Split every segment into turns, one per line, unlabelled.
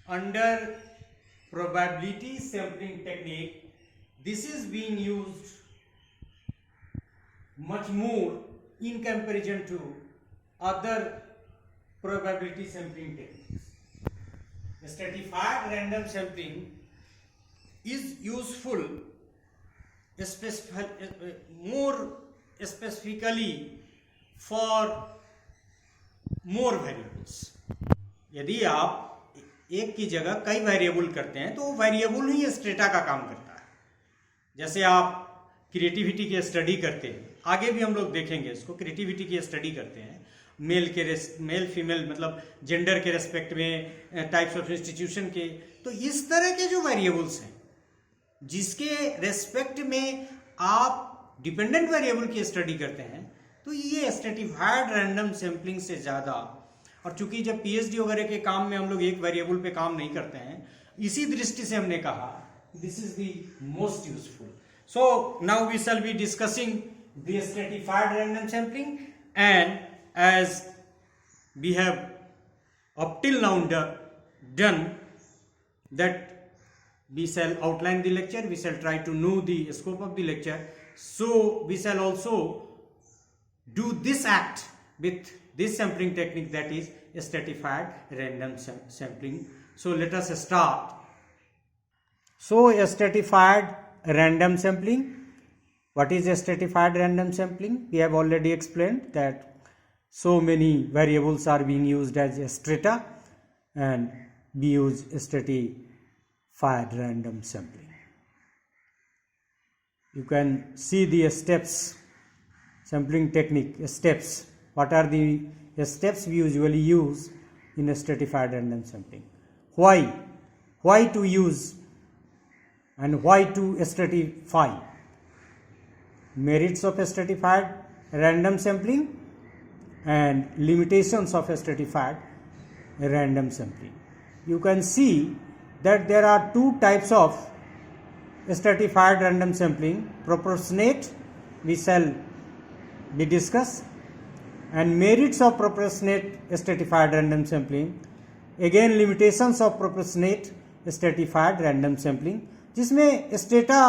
under probability sampling technique, this is being used much more in comparison to other probability sampling techniques. Stratified random sampling is useful more specifically for more variables. यदि आप एक की जगह कई variable करते हैं तो variable ही strata का काम करता है. जैसे आप क्रिएटिविटी की स्टडी करते हैं, आगे भी हम लोग देखेंगे इसको, क्रिएटिविटी की स्टडी करते हैं मेल फीमेल मतलब जेंडर के रेस्पेक्ट में, टाइप्स ऑफ इंस्टीट्यूशन के, तो इस तरह के जो वेरिएबल्स हैं जिसके रेस्पेक्ट में आप डिपेंडेंट वेरिएबल की स्टडी करते हैं, तो ये स्ट्रेटिफाइड रैंडम सैंपलिंग से ज़्यादा, और चूंकि जब पीएचडी वगैरह के काम में हम लोग एक वेरिएबल पे काम नहीं करते हैं, इसी दृष्टि से हमने कहा this is the most useful. So now we shall be discussing the stratified random sampling, and as we have up till now done that, we shall outline the lecture, we shall try to know the scope of the lecture, so we shall also do this act with this sampling technique, that is stratified random sampling. So let us start. So stratified random sampling, what is stratified random sampling? We have already explained that so many variables are being used as strata, and we use stratified random sampling. You can see the steps, sampling technique steps. What are the steps we usually use in stratified random sampling? Why to use and why to stratify? Merits of stratified random sampling and limitations of stratified random sampling. You can see that there are two types of stratified random sampling: proportionate, we shall be discussed, and merits of proportionate stratified random sampling. Again, limitations of proportionate stratified random sampling, जिसमें strata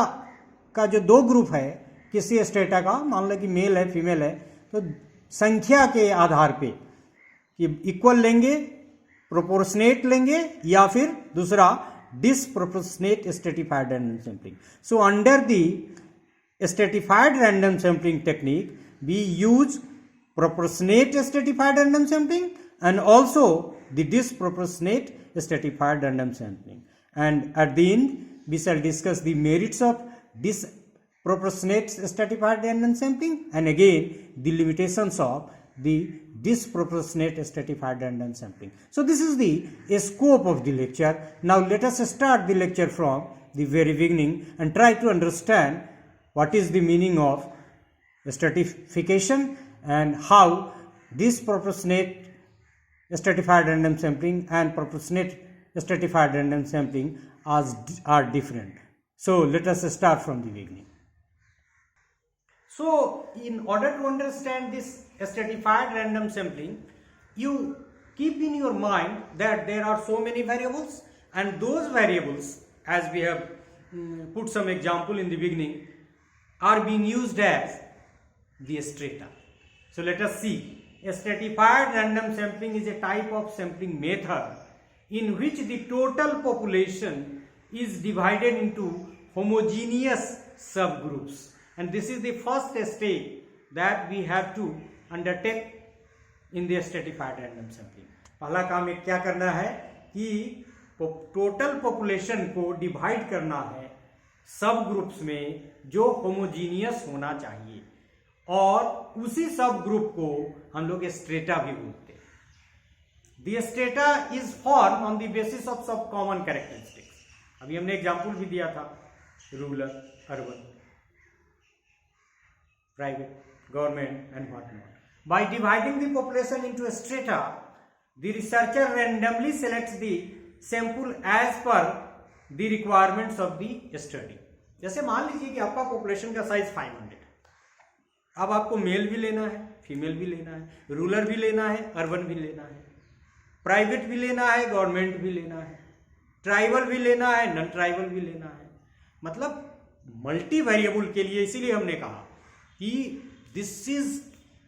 का जो दो group है, किसी strata का मान लो कि mail है फीमेल है, तो संख्या के आधार पे कि इक्वल लेंगे, प्रोपोर्शनेट लेंगे, या फिर दूसरा disproportionate stratified random sampling. So under the stratified random sampling technique we use proportionate stratified random sampling and also the disproportionate stratified random sampling. And at the end we shall discuss the merits of disproportionate stratified random sampling, and again the limitations of the disproportionate stratified random sampling. So this is the scope of the lecture. Now let us start the lecture from the very beginning and try to understand what is the meaning of stratification and how disproportionate stratified random sampling and proportionate stratified random sampling are different. So let us start from the beginning. So in order to understand this stratified random sampling, you keep in your mind that there are so many variables, and those variables, as we have put some example in the beginning, are being used as the strata. So let us see. A stratified random sampling is a type of sampling method in which the total population is divided into homogeneous subgroups, and this is the first step that we have to undertake in the stratified random sampling. पहला काम एक क्या करना है कि total population को divide करना है सब ग्रुप्स में जो होमोजीनियस होना चाहिए, और उसी सब ग्रुप को हम लोग स्ट्रेटा भी बोलते हैं. The strata is form on the basis of सब कॉमन कैरेक्टरिस्टिक्स. अभी हमने एग्जांपल भी दिया था, rural, urban, private, government and what not. By dividing the population into strata, the researcher randomly selects the sample as per the requirements of the study. जैसे मान लीजिए कि आपका पॉपुलेशन का साइज 500 है. अब आपको मेल भी लेना है, फीमेल भी लेना है, रूरल भी लेना है, अर्बन भी लेना है, प्राइवेट भी लेना है, गवर्नमेंट भी लेना है. ट्राइबल भी लेना है, नॉन ट्राइबल भी लेना है। मतलब मल्टी वेरिएबल के लिए इसीलिए हमने कहा कि this is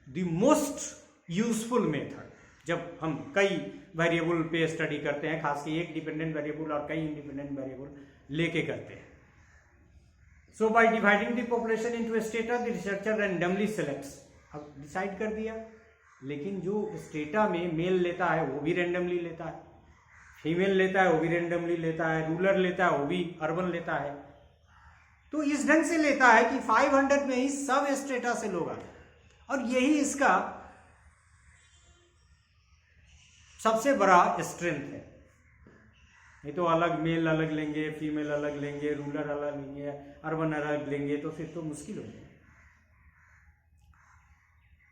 the most useful method जब हम कई वेरिएबल पे स्टडी करते हैं, खासकर एक डिपेंडेंट वेरिएबल और कई इंडिपेंडेंट वेरिएबल लेके करते हैं। So by dividing the population into strata the researcher randomly selects, अब डिसाइड कर दिया, लेकिन जो स्टेटा में मेल लेता है वो भी रैंडमली लेता है, फीमेल लेता है वो भी रैंडमली लेता है, रूरल लेता है वो भी अर्बन लेता है। तो इस ढंग से लेता है कि 500 में ही सब स्टेटा से लोग आते हैं, और यही इसका सबसे बड़ा स्ट्रेंथ है। नहीं तो अलग मेल अलग लेंगे, फीमेल अलग लेंगे, रूरल अलग लेंगे, अर्बन अलग लेंगे, तो फिर तो मुश्किल हो जाएगा।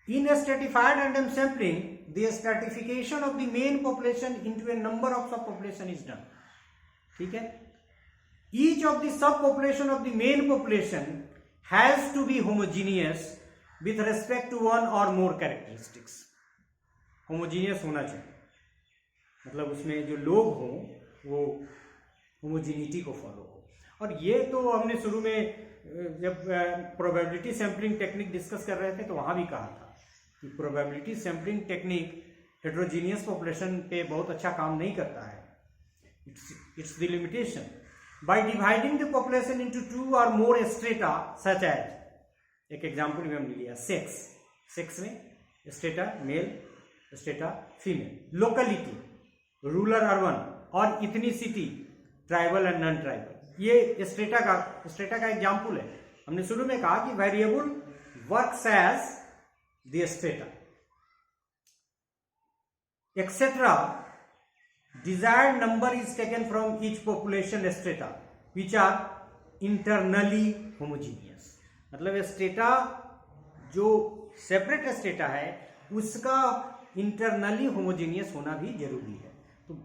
In stratified random sampling, the stratification of the main population into a number of subpopulation is done. ठीक है? Each of the subpopulation of the main population has to be homogeneous with respect to one or more characteristics. Homogeneous होना चाहिए, मतलब उसमें जो लोग हों वो होमोजीनिटी को फॉलो हो। और ये तो हमने शुरू में जब प्रोबेबिलिटी सैम्पलिंग टेक्निक डिस्कस कर रहे थे तो वहाँ भी कहा था कि probability sampling technique heterogeneous population पे बहुत अच्छा काम नहीं करता है। It's the limitation by dividing the population into 2 और मोर स्ट्रेटा सच एज, एक एग्जांपल में हमने लिया सेक्स में strata male, strata female, locality rural urban, और ethnicity tribal and non tribal. ये स्ट्रेटा का एग्जांपल है। हमने शुरू में कहा कि variable works as the strata etcetera, desired number is taken from each population strata which are internally homogeneous। मतलब स्ट्रेटा जो सेपरेट स्ट्रेटा है उसका इंटरनली होमोजीनियस होना भी जरूरी है। तो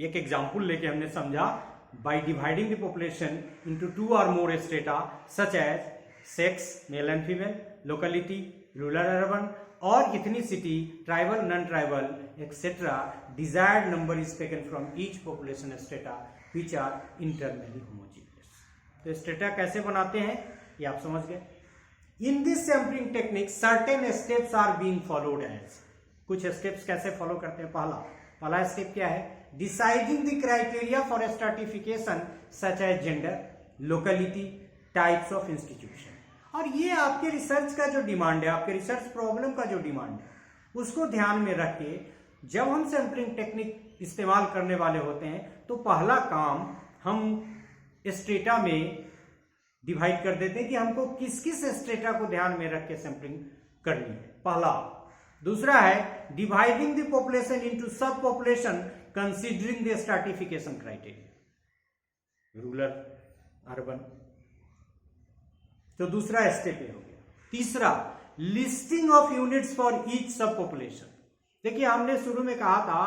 एक एग्जांपल लेके हमने समझा, by dividing the population into 2 और more strata such as sex male and female, locality rural urban, और ethnicity tribal non tribal etcetera, desired number is taken from each population strata which are internally homogeneous. तो strata कैसे बनाते हैं ये आप समझ गए। In this sampling technique certain steps are being followed as, कुछ स्टेप्स कैसे फॉलो करते हैं। पहला स्टेप क्या है, deciding the criteria for stratification such age gender, locality, types of institution. और ये आपके रिसर्च का जो डिमांड है, आपके रिसर्च प्रॉब्लम का जो डिमांड है, उसको ध्यान में रख के जब हम सैम्पलिंग टेक्निक इस्तेमाल करने वाले होते हैं तो पहला काम हम स्ट्रेटा में डिवाइड कर देते हैं कि हमको किस किस स्ट्रेटा को ध्यान में रख के सैम्पलिंग करनी है, पहला। दूसरा है डिवाइडिंग द पॉपुलेशन इनटू सब population considering the stratification criteria, rural urban. तो दूसरा स्टेप ये हो गया। तीसरा, listing of units for each सब पॉपुलेशन। देखिए हमने शुरू में कहा था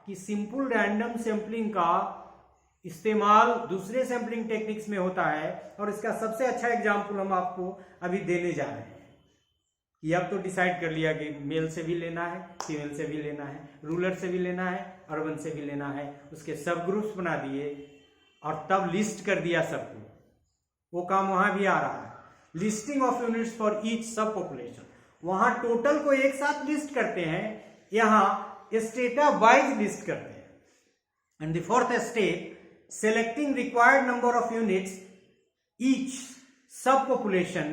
कि सिंपल रैंडम सैंपलिंग का इस्तेमाल दूसरे सैंपलिंग टेक्निक्स में होता है, और इसका सबसे अच्छा एग्जांपल हम आपको अभी देने जा रहे हैं कि अब तो डिसाइड कर लिया कि मेल से भी लेना है, फीमेल से भी लेना है, रूरल से भी लेना है, अर्बन से भी लेना है, उसके सब ग्रुप्स बना दिए और तब लिस्ट कर दिया सबको। वो काम वहां भी आ रहा है, listing of units for each सब पॉपुलेशन। वहां टोटल को एक साथ लिस्ट करते हैं, यहां स्टेटा वाइज लिस्ट करते हैं। And the fourth step, selecting required number of units each subpopulation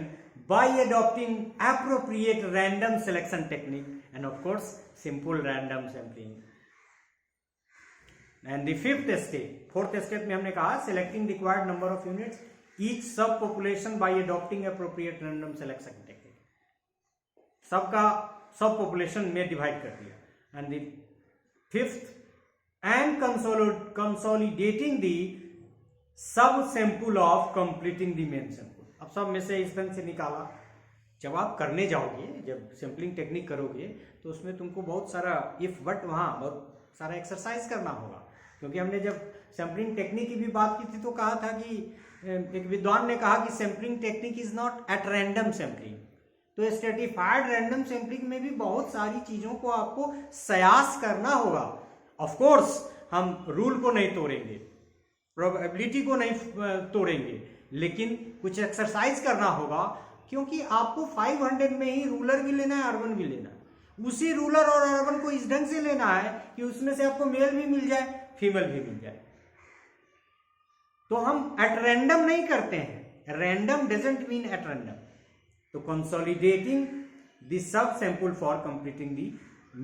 by adopting appropriate random selection technique and of course simple random sampling। and the fifth step, fourth step में हमने कहा selecting required number of units each subpopulation by adopting appropriate random selection technique। सबका सब population में divide कर दिया। and the fifth, and consolidating the sub sample of completing the main sample। अब सब में से इस ढंग से निकाला। जब आप करने जाओगे, जब सैम्पलिंग टेक्निक करोगे तो उसमें तुमको बहुत सारा इफ बट वहाँ बहुत सारा एक्सरसाइज करना होगा, क्योंकि हमने जब सैम्पलिंग टेक्निक की भी बात की थी तो कहा था कि एक विद्वान ने कहा कि sampling technique is not at random sampling. तो स्ट्रैटिफाइड रैंडम सैम्पलिंग में भी बहुत सारी चीजों को आपको सयास करना होगा। ऑफ कोर्स हम रूल को नहीं तोड़ेंगे, प्रोबेबिलिटी को नहीं तोड़ेंगे, लेकिन कुछ एक्सरसाइज करना होगा, क्योंकि आपको 500 में ही रूरल भी लेना है, अर्बन भी लेना है। उसी रूरल और अर्बन को इस ढंग से लेना है कि उसमें से आपको मेल भी मिल जाए, फीमेल भी मिल जाए। तो हम एट रैंडम नहीं करते हैं, random doesn't mean at random. तो consolidating the sub sample for completing the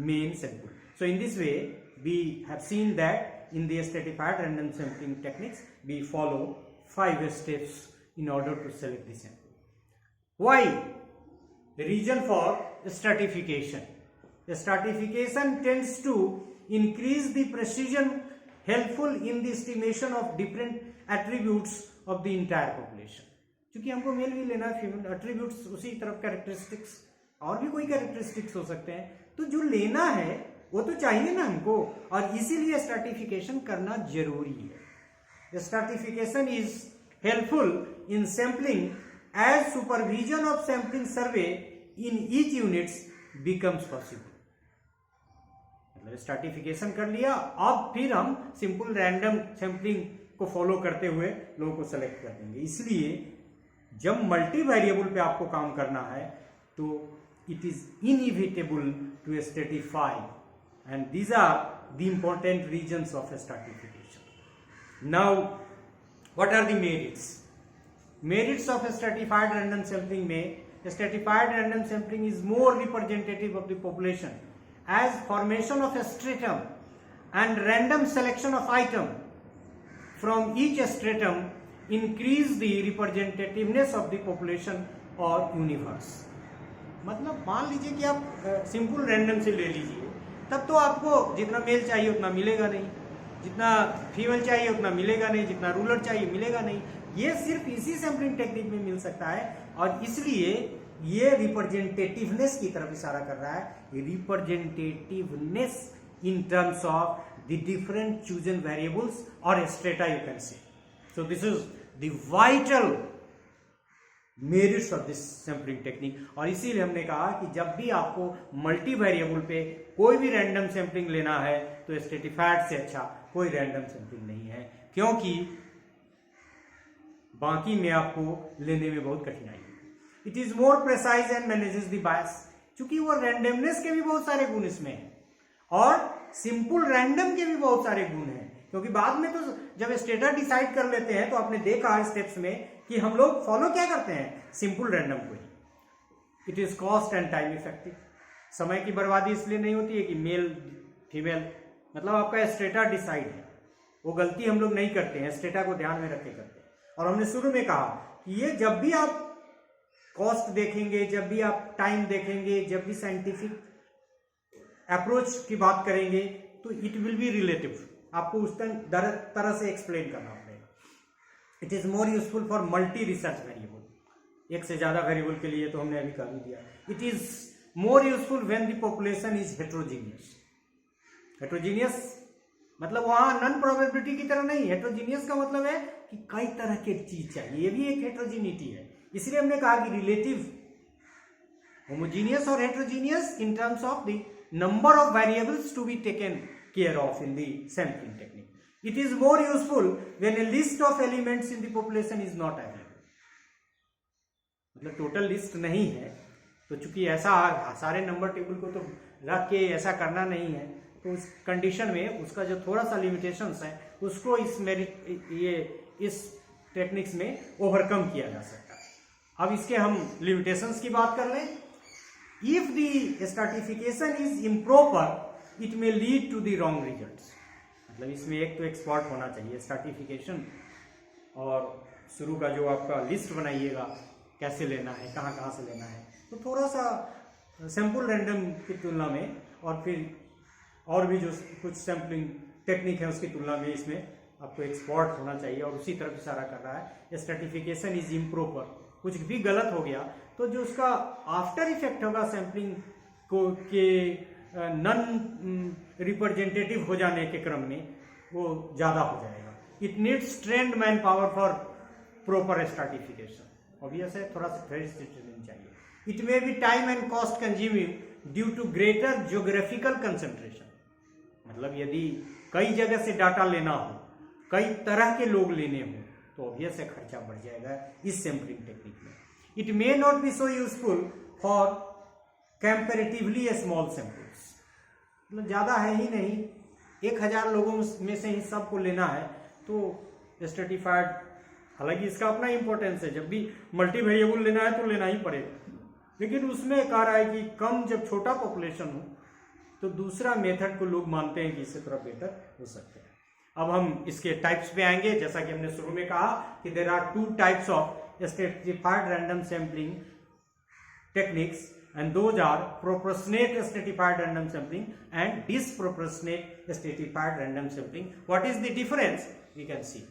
main sample. So in this way we have seen that in the stratified random sampling techniques we follow 5 steps in order to select the sample. Why? Reason for stratification. Stratification tends to increase the precision helpful in the estimation of different attributes of the entire population. क्योंकि हमको mail भी लेना है, female attributes उसी तरफ characteristics और भी कोई कैरेक्टरिस्टिक्स हो सकते हैं, तो जो लेना है वो तो चाहिए ना हमको, और इसीलिए स्ट्रैटिफिकेशन करना जरूरी है। Stratification is helpful in sampling as supervision of sampling survey in each units becomes possible. मतलब स्ट्रैटिफिकेशन कर लिया, अब फिर हम सिंपल रैंडम सैम्पलिंग को फॉलो करते हुए लोगों को सेलेक्ट कर देंगे। इसलिए जब मल्टी वेरिएबल पे आपको काम करना है तो it is inevitable to stratify, and these are the important reasons of stratification. Now what are the merits? Merits of stratified random sampling में, stratified random sampling is more representative of the population as formation of a stratum and random selection of item from each stratum increase the representativeness of the population or universe। मतलब मान लीजिए कि आप simple random से ले लीजिए, तब तो आपको जितना मेल चाहिए उतना मिलेगा नहीं, जितना फीमेल चाहिए उतना मिलेगा नहीं, जितना रूरल चाहिए मिलेगा नहीं। ये सिर्फ इसी सैम्पलिंग टेक्निक में मिल सकता है, और इसलिए ये रिप्रेजेंटेटिवनेस की तरफ इशारा कर रहा है, representativeness in terms of the different chosen variables और strata you can say. So this is the vital merits of this sampling technique. और इसीलिए हमने कहा कि जब भी आपको मल्टी वेरिएबल पे कोई भी रैंडम सैम्पलिंग लेना है तो स्ट्रैटिफाइड से अच्छा कोई रैंडम सैम्पलिंग नहीं है, क्योंकि बाकी में आपको लेने में बहुत कठिनाई है। It is more precise and manages the bias, क्योंकि वो रैंडमनेस के भी बहुत सारे गुण इसमें हैं और सिंपल रैंडम के भी बहुत सारे गुण हैं। क्योंकि बाद में तो जब स्टेटा डिसाइड कर लेते हैं तो आपने देखा स्टेप्स में कि हम लोग फॉलो क्या करते हैं, सिंपल रैंडम को ही। It is cost and time effective. समय की बर्बादी इसलिए नहीं होती है कि मेल फीमेल, मतलब आपका स्टेटा डिसाइड है, वो गलती हम लोग नहीं करते हैं, स्टेटा को ध्यान में रख के करते हैं। और हमने शुरू में कहा कि ये जब भी आप कॉस्ट देखेंगे, जब भी आप टाइम देखेंगे, जब भी साइंटिफिक अप्रोच की बात करेंगे तो इट विल बी रिलेटिव, आपको उस तरह से एक्सप्लेन करना पड़ेगा। It is more useful for multi research variable, एक से ज्यादा वेरिएबल के लिए तो हमने अभी कर ही दिया। It is more useful when the population is heterogeneous. Heterogeneous मतलब वहां नॉन प्रोबेबिलिटी की तरह नहीं, हेट्रोजीनियस का मतलब है कि कई तरह की चीज चाहिए, ये भी एक हेट्रोजीनिटी है। इसलिए हमने कहा कि रिलेटिव, होमोजीनियस और heterogeneous in terms of the number of variables to be taken care of in the sampling technique. It is more useful when a list of elements in the population is not available. मतलब total list नहीं है, तो चूंकि ऐसा सारे number table को तो रख के ऐसा करना नहीं है, तो उस कंडीशन में उसका जो थोड़ा सा लिमिटेशंस है उसको इस टेक्निक्स में ओवरकम किया जा सकता है। अब इसके हम लिमिटेशंस की बात कर लें। If the stratification is improper it may lead to the wrong results. मतलब इसमें एक तो एक्सपर्ट होना चाहिए स्ट्रैटिफिकेशन, और शुरू का जो आपका लिस्ट बनाइएगा कैसे लेना है, कहाँ कहाँ से लेना है, तो थोड़ा सा सैम्पल रैंडम की तुलना में और फिर और भी जो कुछ सैम्पलिंग टेक्निक है उसकी तुलना में इसमें आपको एक्सपर्ट होना चाहिए, और उसी तरफ इशारा कर रहा है। स्ट्रैटिफिकेशन इज इम्प्रॉपर, कुछ भी गलत हो गया तो जो उसका आफ्टर इफेक्ट होगा सैम्पलिंग को के नॉन रिप्रेजेंटेटिव हो जाने के क्रम में वो ज़्यादा हो जाएगा। It needs trained manpower for proper stratification. Obvious है, थोड़ा सा ट्रेंड चाहिए। It may be time and cost consuming due to greater geographical concentration. मतलब यदि कई जगह से डाटा लेना हो, कई तरह के लोग लेने हो, तो ऑब्वियस है खर्चा बढ़ जाएगा इस सैंपलिंग टेक्निक में। It may not be so useful for comparatively small samples, मतलब ज़्यादा है ही नहीं, 1000 लोगों में से ही सबको लेना है तो स्ट्रेटिफाइड, हालांकि इसका अपना इंपॉर्टेंस है, जब भी मल्टी वेरिएबल लेना है तो लेना ही पड़ेगा, लेकिन उसमें कह रहा है कि कम, जब छोटा पॉपुलेशन हो तो दूसरा मेथड को लोग मानते हैं कि इससे थोड़ा बेटर हो सकता है। अब हम इसके टाइप्स पे आएंगे। जैसा कि हमने शुरू में कहा कि there are 2 types of stratified random sampling techniques, and those are proportionate stratified random sampling and disproportionate stratified random sampling. What is the difference? We can see.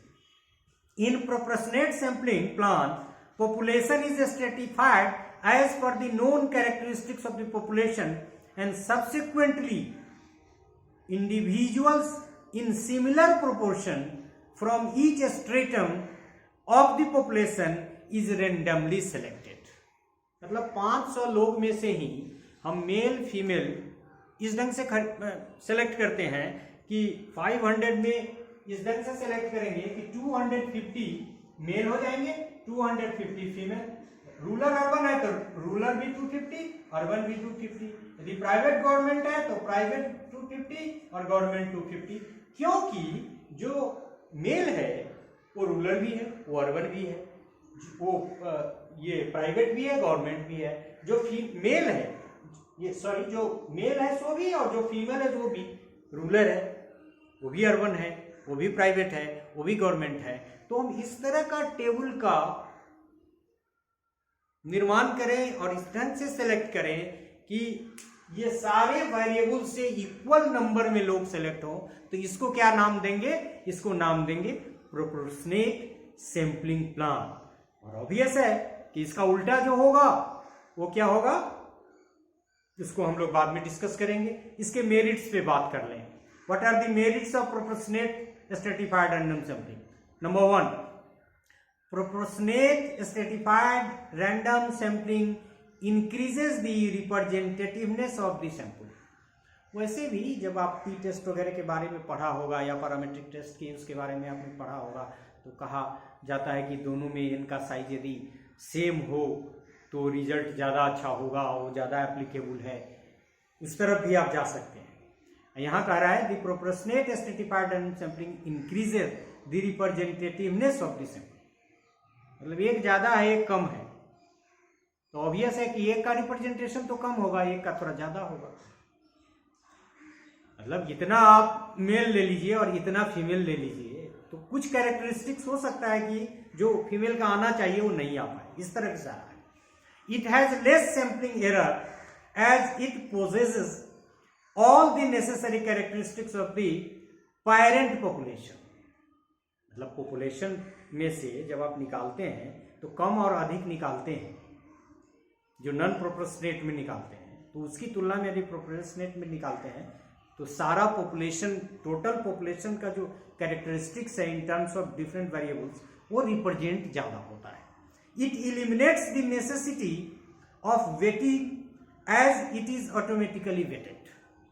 In proportionate sampling plan, population is stratified as per the known characteristics of the population, and subsequently individuals in similar proportion from each stratum of the population is randomly selected. मतलब 500 लोग में से ही हम male female इस ढंग से select करते हैं कि 500 में इस ढंग से सेलेक्ट करेंगे कि 250 मेल हो जाएंगे, 250 फीमेल। रूरल अर्बन है तो रूरल भी 250, अर्बन भी 250। यदि प्राइवेट गवर्नमेंट है तो प्राइवेट 250 और गवर्नमेंट 250, क्योंकि जो मेल है वो रूरल भी है, वो अर्बन भी है, वो ये प्राइवेट भी है, गवर्नमेंट भी है। जो मेल है, ये सॉरी, जो मेल है सो भी, और जो फीमेल है वो भी रूरल है, वो भी अर्बन है, वो भी प्राइवेट है, वो भी गवर्नमेंट है। तो हम इस तरह का टेबल का निर्माण करें और इस ढंग से सेलेक्ट करें कि ये सारे वेरिएबल से इक्वल नंबर में लोग सेलेक्ट हो, तो इसको क्या नाम देंगे? इसको नाम देंगे प्रोपोर्शनेट सैंपलिंग प्लान। और ऑब्वियस है कि इसका उल्टा जो होगा वो क्या होगा, इसको हम लोग बाद में डिस्कस करेंगे। इसके मेरिट्स पे बात कर लें। What are the merits of proportionate stratified random sampling? Number 1, proportionate stratified random sampling increases the representativeness of the sample. वैसे भी जब आप टी टेस्ट वगैरह के बारे में पढ़ा होगा या पैरामीट्रिक टेस्ट के उसके बारे में आपने पढ़ा होगा, तो कहा जाता है कि दोनों में इनका साइज यदि सेम हो तो रिजल्ट ज़्यादा अच्छा होगा, वो ज़्यादा एप्लीकेबल है। उस तरफ भी आप जा सकते हैं। यहाँ कह रहा है the proportionate stratified random sampling increases the representativeness of the sample, मतलब एक ज़्यादा है एक कम है, तो ऑब्वियस है कि एक का रिप्रेजेंटेशन तो कम होगा, एक का थोड़ा ज़्यादा होगा। मतलब इतना आप मेल ले लीजिए और इतना फीमेल ले लीजिए, तो कुछ कैरेक्टरिस्टिक्स हो सकता है कि जो फीमेल का आना चाहिए वो नहीं आ पाए, इस तरह से आ रहा है। It has less sampling error as it possesses all the necessary characteristics of the parent population. मतलब पॉपुलेशन में से जब आप निकालते हैं तो कम और अधिक निकालते हैं, जो नॉन प्रोपोर्शनेट में निकालते हैं, तो उसकी तुलना में यदि प्रोपोर्शनेट में निकालते हैं तो सारा पॉपुलेशन, टोटल पॉपुलेशन का जो कैरेक्टरिस्टिक्स है in terms of different variables, वो रिप्रेजेंट ज़्यादा होता है। It eliminates the necessity of weighting as it is automatically weighted.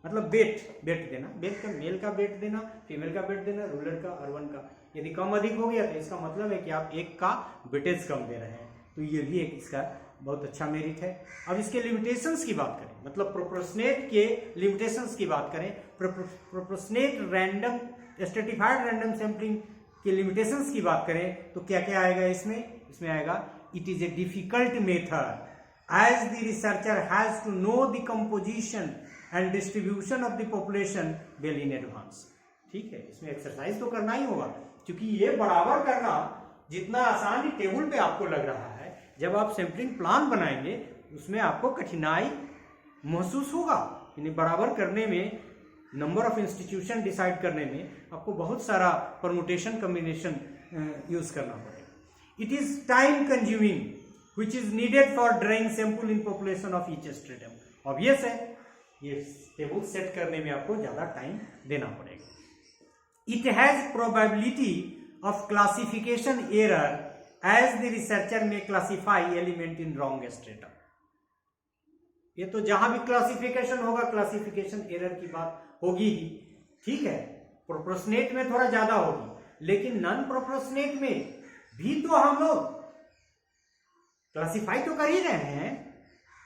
मतलब वेट देना, वेट का मेल का वेट देना, फीमेल का वेट देना, रूरल का, अर्बन का। यदि कम अधिक हो गया तो इसका मतलब है कि आप एक का वेटेज कम दे रहे हैं, तो ये भी एक इसका बहुत अच्छा मेरिट है। अब इसके लिमिटेशंस की बात करें, मतलब प्रोपोर्शनेट के लिमिटेशंस की बात करें, proportionate random stratified random sampling के लिमिटेशंस की बात करें तो क्या क्या आएगा इसमें आएगा it is a difficult method as the researcher has to know the composition and distribution of the population well in advance. ठीक है, इसमें एक्सरसाइज तो करना ही होगा, क्योंकि ये बराबर करना जितना आसान टेबल पे आपको लग रहा है, जब आप सैंपलिंग प्लान बनाएंगे उसमें आपको कठिनाई महसूस होगा। यानी बराबर करने में, नंबर ऑफ इंस्टीट्यूशन डिसाइड करने में आपको बहुत सारा परमुटेशन कम्बिनेशन यूज करना पड़ेगा। It is time consuming which is needed for drawing sample in population of each stratum. Obvious है ये टेबल सेट करने में आपको ज्यादा टाइम देना पड़ेगा। It has probability of classification error as the researcher may classify element in wrong stratum. ये तो जहां भी क्लासिफिकेशन होगा, क्लासिफिकेशन एरर की बात होगी ही। ठीक है, प्रोपोर्शनेट में थोड़ा ज्यादा होगी, लेकिन नॉन प्रोपोर्शनेट में भी तो हम लोग क्लासिफाई तो कर ही रहे हैं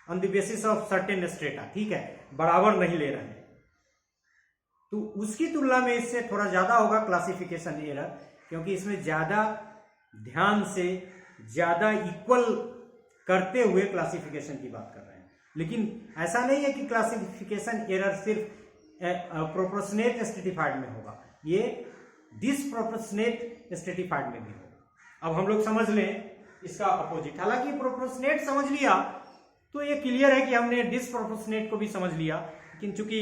on the basis of certain strata, ठीक है, बराबर नहीं ले रहे हैं, तो उसकी तुलना में इससे थोड़ा ज्यादा होगा क्लासिफिकेशन एरर, क्योंकि इसमें ज्यादा ध्यान से ज्यादा इक्वल करते हुए क्लासिफिकेशन की बात कर रहे हैं। लेकिन ऐसा नहीं है कि क्लासिफिकेशन एरर सिर्फ प्रोपोर्शनेट स्ट्रेटिफाइड में होगा, ये डिसप्रोपोर्शनेट स्ट्रेटिफाइड में भी होगा। अब हम लोग समझ लें इसका अपोजिट। हालांकि प्रोपोर्शनेट समझ लिया तो ये क्लियर है कि हमने डिसप्रोपोर्शनेट को भी समझ लिया, लेकिन चूंकि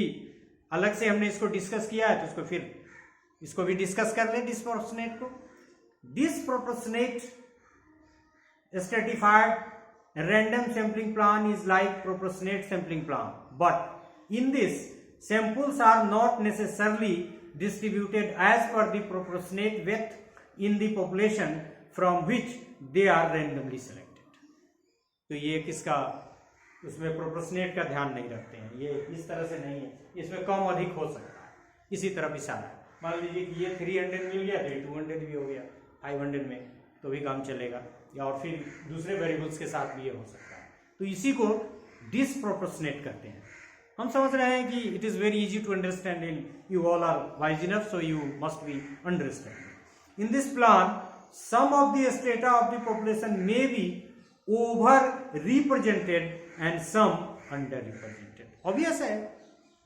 अलग से हमने इसको डिस्कस किया है तो इसको भी डिस्कस कर ले। डिसप्रोपोर्शनेट को, disproportionate stratified random sampling plan is like proportionate sampling plan, but in this samples are not necessarily distributed as per the proportionate weight in the population from which they are randomly selected। तो ये किसका, उसमें proportionate का ध्यान नहीं रखते हैं, ये इस तरह से नहीं है, इसमें कम अधिक हो सकता है, इसी तरफ इशारा है। मान लीजिए कि ये 300 मिल गया तो ये 200 भी हो गया, 500 में तो भी काम चलेगा, या और फिर दूसरे वेरिएबल्स के साथ भी ये हो सकता है, तो इसी को डिसप्रोपोर्शनेट करते हैं। हम समझ रहे हैं कि it is very easy to understand in you all are wise enough, so you must be understand. In this plan some of the strata of the population may be over represented and some under represented. Obvious है,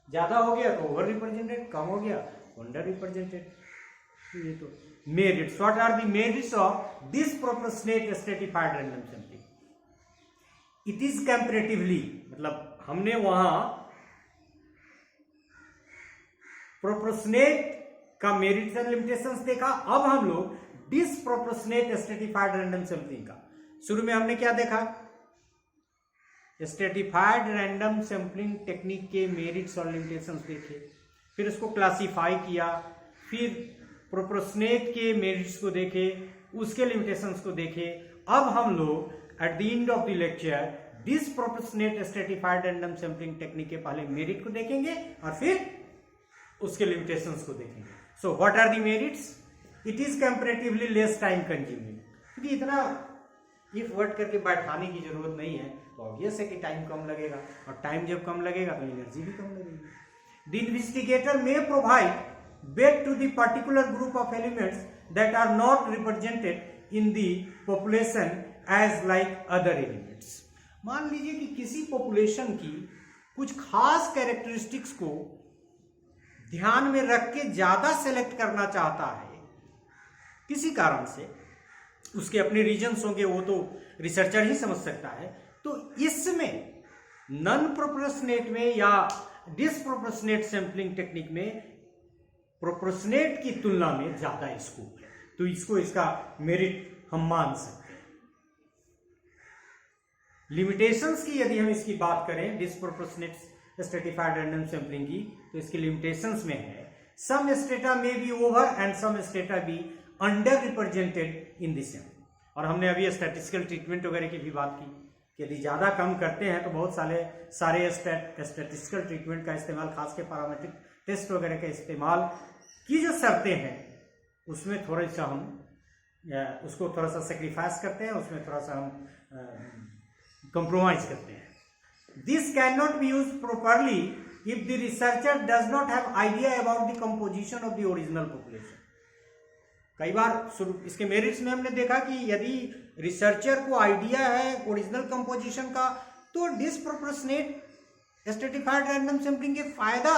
ज्यादा हो गया तो over represented, कम हो गया under represented. ये तो merits, what are the merits of disproportionate stratified random sampling? It is comparatively, मतलब हमने वहां प्रोपोर्शनेट का मेरिट्स एंड लिमिटेशंस देखा, अब हम लोग डिसप्रोपोर्शनेट स्ट्रेटिफाइड रैंडम सैंपलिंग का, शुरू में हमने क्या देखा, स्ट्रेटिफाइड रैंडम सैंपलिंग टेक्निक के मेरिट्स और लिमिटेशंस देखे, फिर उसको क्लासिफाई किया, फिर प्रोपोर्शनेट के मेरिट्स को देखे, उसके लिमिटेशंस को देखे। अब हम लोग at the end of the lecture disproportionate stratified random sampling technique के पहले मेरिट को देखेंगे और फिर उसके लिमिटेशंस को देखेंगे। So what are the merits? It is comparatively less time consuming, क्योंकि इतना इफ वर्ड करके बैठाने की जरूरत नहीं है, तो ऑब्वियस है कि टाइम कम लगेगा, और टाइम जब कम लगेगा तो एनर्जी भी कम लगेगी। The investigator may provide weight to the particular group of elements that are not represented in the population as like other elements। मान लीजिए कि किसी पॉपुलेशन की कुछ खास कैरेक्टरिस्टिक्स को ध्यान में रख के ज्यादा सेलेक्ट करना चाहता है किसी कारण से, उसके अपने रीजन्स होंगे, वो तो रिसर्चर ही समझ सकता है, तो इसमें नॉन प्रोपोर्शनेट में या डिसप्रोपोर्शनेट सैंपलिंग टेक्निक में प्रोपोर्शनेट की तुलना में ज्यादा स्कोप है, तो इसको इसका मेरिट हम मान सकते हैं। लिमिटेशंस की यदि हम इसकी बात करें डिसप्रोपोर्शनेट स्ट्रेटिफाइड रैंडम सैंपलिंग की, तो इसके लिमिटेशंस में है सम स्ट्रेटा में be over and some strata be under represented in this sample. और हमने अभी स्टैटिस्टिकल ट्रीटमेंट वगैरह की भी बात की कि यदि ज्यादा कम करते हैं तो बहुत सारे स्टैटिस्टिकल ट्रीटमेंट का इस्तेमाल, खास के पैरामीट्रिक टेस्ट वगैरह का इस्तेमाल की जो शर्तें हैं उसमें थोड़ा सा हम उसको थोड़ा सा सेक्रीफाइस करते हैं, उसमें थोड़ा सा हम कंप्रोमाइज करते हैं। This can not be use properly if the researcher does not have idea about the composition of the original population. कई बार इसके मेरिट्स में हमने देखा कि यदि रिसर्चर को आइडिया है ओरिजिनल कंपोजिशन का, तो डिसप्रोपोर्शनेट स्ट्रेटिफाइड रैंडम सैंपलिंग के फायदा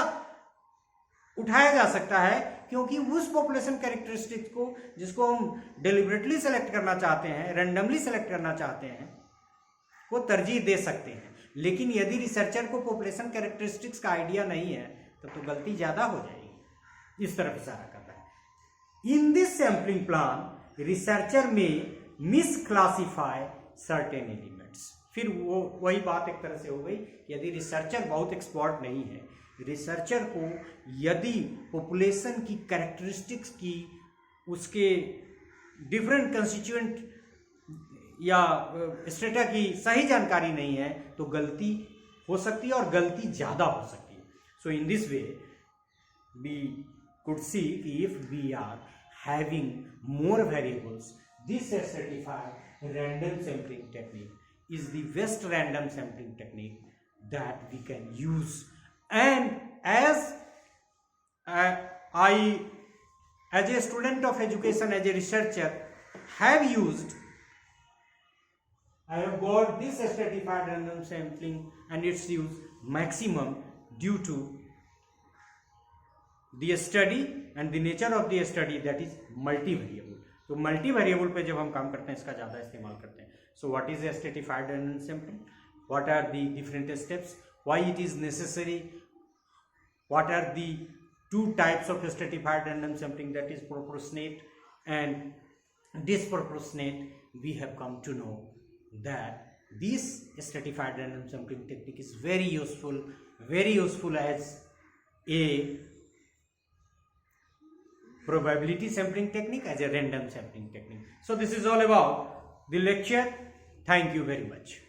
उठाया जा सकता है, क्योंकि उस पॉपुलेशन कैरेक्टरिस्टिक्स को जिसको हम डेलिबरेटली सेलेक्ट करना चाहते हैं, रैंडमली सेलेक्ट करना चाहते हैं, वो तरजीह दे सकते हैं। लेकिन यदि रिसर्चर को पॉपुलेशन कैरेक्टरिस्टिक्स का आइडिया नहीं है तब तो गलती ज्यादा हो जाएगी, इस तरफ इशारा करता है। In this sampling plan researcher में मिसक्लासिफाई सर्टेन एलिमेंट्स। फिर वो वही बात एक तरह से हो गई, यदि रिसर्चर बहुत एक्सपर्ट नहीं है, रिसर्चर को यदि पॉपुलेशन की कैरेक्टरिस्टिक्स की, उसके डिफरेंट कंस्टिट्यूएंट या स्ट्रेटा की सही जानकारी नहीं है, तो गलती हो सकती है और गलती ज्यादा हो सकती है। So in this way we could see if we are having more variables, this stratified random sampling technique is the best random sampling technique that we can use. And as I, as a student of education, as a researcher, have used, I have got this stratified random sampling and its use maximum due to the study and the nature of the study, that is multivariable. तो multivariable पे जब हम काम करते हैं इसका ज़्यादा इस्तेमाल करते हैं. So what is stratified random sampling? What are the different steps? Why it is necessary? What are the two types of stratified random sampling, that is proportionate and disproportionate? We have come to know that this stratified random sampling technique is very useful as a probability sampling technique, as a random sampling technique. So this is all about the lecture. Thank you very much.